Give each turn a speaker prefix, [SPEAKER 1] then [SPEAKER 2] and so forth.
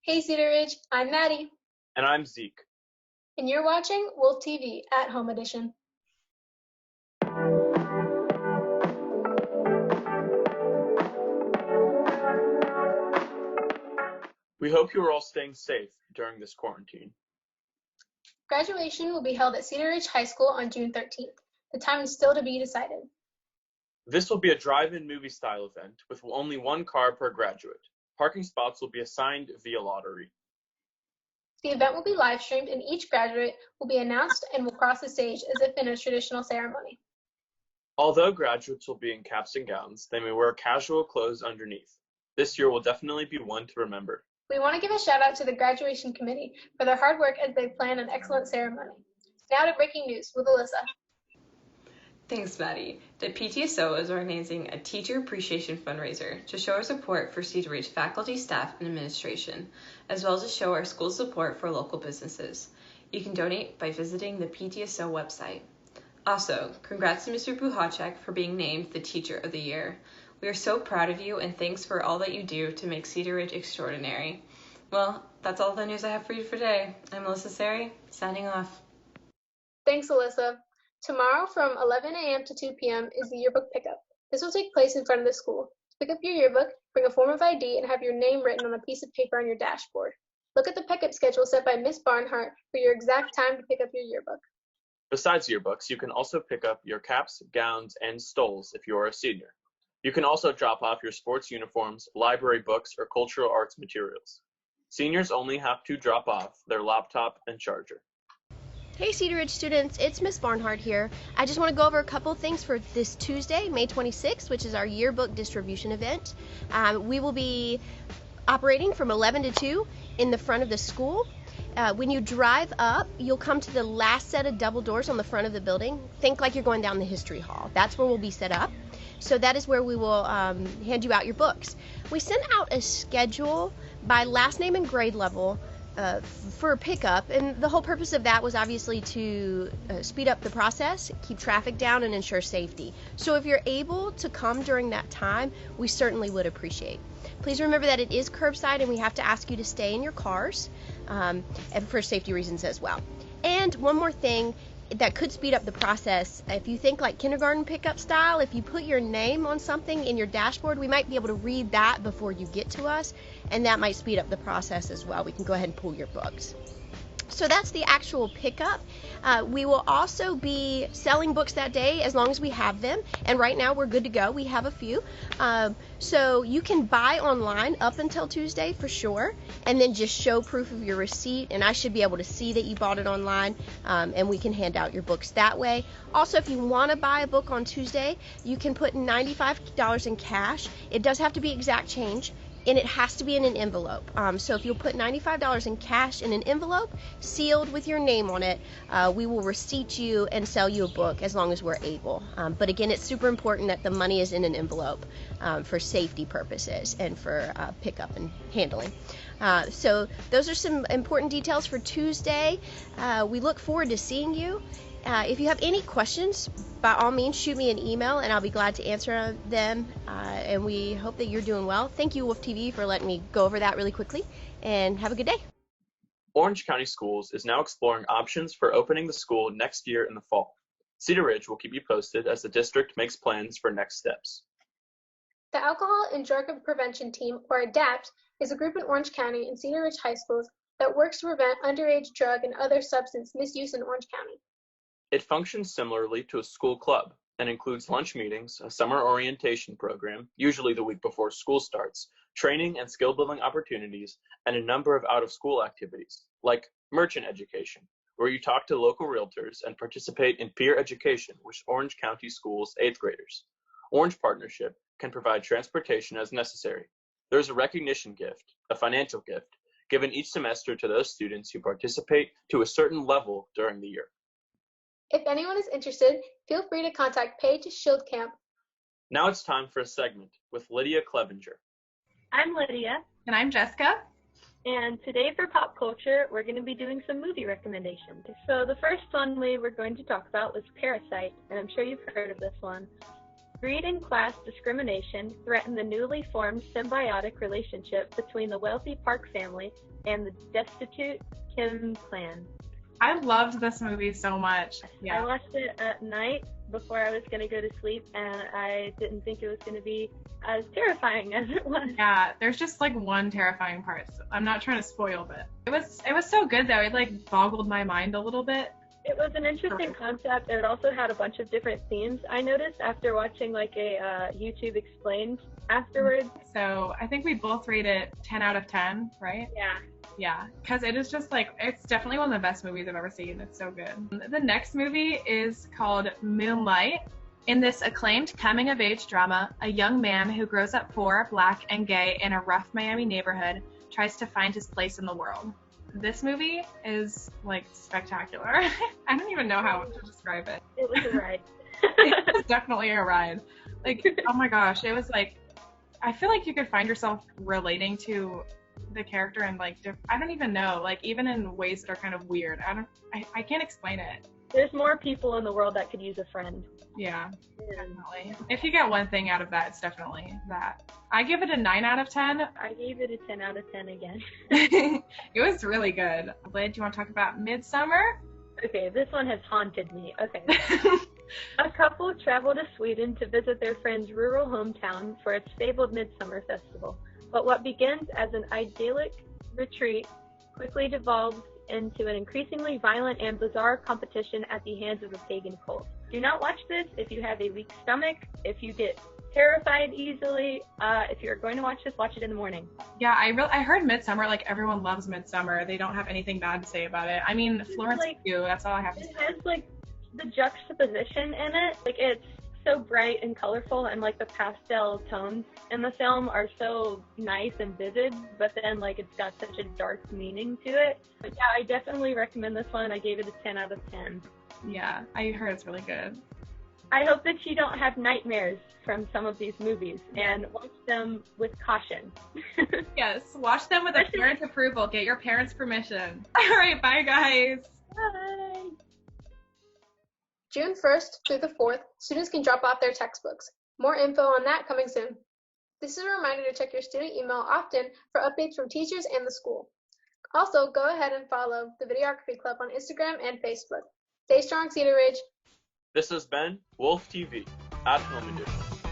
[SPEAKER 1] Hey Cedar Ridge, I'm Maddie.
[SPEAKER 2] And I'm Zeke.
[SPEAKER 1] And you're watching SchoolTV at Home Edition.
[SPEAKER 2] We hope you are all staying safe during this quarantine.
[SPEAKER 1] Graduation will be held at Cedar Ridge High School on June 13th. The time is still to be decided.
[SPEAKER 2] This will be a drive-in movie-style event with only one car per graduate. Parking spots will be assigned via lottery.
[SPEAKER 1] The event will be live streamed and each graduate will be announced and will cross the stage as if in a traditional ceremony.
[SPEAKER 2] Although graduates will be in caps and gowns, they may wear casual clothes underneath. This year will definitely be one to remember.
[SPEAKER 1] We want to give a shout out to the graduation committee for their hard work as they plan an excellent ceremony. Now to breaking news with Alyssa.
[SPEAKER 3] Thanks, Maddie. The PTSO is organizing a teacher appreciation fundraiser to show our support for Cedar Ridge faculty, staff, and administration, as well as to show our school support for local businesses. You can donate by visiting the PTSO website. Also, congrats to Mr. Buhacek for being named the Teacher of the Year. We are so proud of you and thanks for all that you do to make Cedar Ridge extraordinary. Well, that's all the news I have for you for today. I'm Alyssa Sari, signing off.
[SPEAKER 1] Thanks, Alyssa. Tomorrow from 11 a.m. to 2 p.m. is the yearbook pickup. This will take place in front of the school. To pick up your yearbook, bring a form of ID and have your name written on a piece of paper on your dashboard. Look at the pickup schedule set by Miss Barnhart for your exact time to pick up your yearbook.
[SPEAKER 2] Besides yearbooks, you can also pick up your caps, gowns, and stoles if you are a senior. You can also drop off your sports uniforms, library books, or cultural arts materials. Seniors only have to drop off their laptop and charger.
[SPEAKER 4] Hey Cedar Ridge students, it's Miss Barnhart here. I just want to go over a couple of things for this Tuesday, May 26th, which is our yearbook distribution event. We will be operating from 11 to 2 in the front of the school. When you drive up, you'll come to the last set of double doors on the front of the building. Think like you're going down the history hall. That's where we'll be set up. So that is where we will hand you out your books. We sent out a schedule by last name and grade level for pickup, and the whole purpose of that was obviously to speed up the process, keep traffic down, and ensure safety. So if you're able to come during that time, we certainly would appreciate. Please remember that it is curbside and we have to ask you to stay in your cars and for safety reasons as well. And one more thing that could speed up the process, if you think like kindergarten pickup style, if you put your name on something in your dashboard, we might be able to read that before you get to us, and that might speed up the process as well. We can go ahead and pull your books. So that's the actual pickup. We will also be selling books that day as long as we have them, and right now we're good to go. We have a few. So you can buy online up until Tuesday for sure, and then just show proof of your receipt, and I should be able to see that you bought it online, and we can hand out your books that way. Also, if you want to buy a book on Tuesday, you can put $95 in cash. It does have to be exact change, and it has to be in an envelope. So if you'll put $95 in cash in an envelope, sealed with your name on it, we will receipt you and sell you a book as long as we're able. But again, it's super important that the money is in an envelope for safety purposes and for pickup and handling. So those are some important details for Tuesday. We look forward to seeing you. If you have any questions, by all means, shoot me an email and I'll be glad to answer them. And we hope that you're doing well. Thank you, SchoolTV, for letting me go over that really quickly. And have a good day.
[SPEAKER 2] Orange County Schools is now exploring options for opening the school next year in the fall. Cedar Ridge will keep you posted as the district makes plans for next steps.
[SPEAKER 1] The Alcohol and Drug Prevention Team, or ADAPT, is a group in Orange County and Cedar Ridge high schools that works to prevent underage drug and other substance misuse in Orange County.
[SPEAKER 2] It functions similarly to a school club and includes lunch meetings, a summer orientation program, usually the week before school starts, training and skill-building opportunities, and a number of out-of-school activities, like merchant education, where you talk to local realtors and participate in peer education with Orange County Schools 8th graders. Orange Partnership can provide transportation as necessary. There's a recognition gift, a financial gift, given each semester to those students who participate to a certain level during the year.
[SPEAKER 1] If anyone is interested, feel free to contact Paige Schildkamp.
[SPEAKER 2] Now it's time for a segment with Lydia Clevenger.
[SPEAKER 5] I'm Lydia.
[SPEAKER 6] And I'm Jessica.
[SPEAKER 5] And today for pop culture, we're going to be doing some movie recommendations. So the first one we were going to talk about was Parasite, and I'm sure you've heard of this one. Grade-in-class discrimination threatened the newly formed symbiotic relationship between the wealthy Park family and the destitute Kim clan.
[SPEAKER 6] I loved this movie so much. Yeah.
[SPEAKER 5] I watched it at night before I was going to go to sleep, and I didn't think it was going to be as terrifying as it was.
[SPEAKER 6] Yeah, there's just like one terrifying part. So I'm not trying to spoil, but it was so good though. It like boggled my mind a little bit.
[SPEAKER 5] It was an interesting concept, and it also had a bunch of different themes I noticed after watching like a YouTube explained afterwards.
[SPEAKER 6] So I think we both rate it 10 out of 10, right?
[SPEAKER 5] Yeah.
[SPEAKER 6] Yeah, because it is just like, it's definitely one of the best movies I've ever seen. It's so good. The next movie is called Moonlight. In this acclaimed coming-of-age drama, a young man who grows up poor, black, and gay in a rough Miami neighborhood tries to find his place in the world. This movie is like spectacular. I don't even know how to describe it.
[SPEAKER 5] It was a ride.
[SPEAKER 6] It was definitely a ride. Like, oh my gosh, it was like, I feel like you could find yourself relating to the character in like, I don't even know, like even in ways that are kind of weird. I can't explain it.
[SPEAKER 5] There's more people in the world that could use a friend.
[SPEAKER 6] Yeah, definitely. If you get one thing out of that, it's definitely that. I give it a 9 out of 10.
[SPEAKER 5] I gave it a 10 out of 10 again.
[SPEAKER 6] It was really good. Blade, do you want to talk about Midsummer?
[SPEAKER 5] Okay, this one has haunted me. Okay. A couple travel to Sweden to visit their friend's rural hometown for its fabled Midsummer Festival. But what begins as an idyllic retreat quickly devolves into an increasingly violent and bizarre competition at the hands of a pagan cult. Do not watch this if you have a weak stomach, if you get terrified easily. If you're going to watch this, watch it in the morning.
[SPEAKER 6] Yeah, I heard Midsummer, like everyone loves Midsummer. They don't have anything bad to say about it. I mean, Florence Pugh, that's all I have to say.
[SPEAKER 5] It has like the juxtaposition in it. Like it's so bright and colorful, and like the pastel tones in the film are so nice and vivid, but then like it's got such a dark meaning to it. But yeah, I definitely recommend this one. I gave it a 10 out of 10.
[SPEAKER 6] Yeah, I heard it's really good.
[SPEAKER 5] I hope that you don't have nightmares from some of these movies, and watch them with caution.
[SPEAKER 6] Yes, watch them with a parent's approval. Get your parents' permission. All right, bye guys.
[SPEAKER 5] Bye.
[SPEAKER 1] June 1st through the 4th, students can drop off their textbooks. More info on that coming soon. This is a reminder to check your student email often for updates from teachers and the school. Also, go ahead and follow the Videography Club on Instagram and Facebook. Stay strong, Cedar Ridge.
[SPEAKER 2] This has been Wolf TV at Home Edition.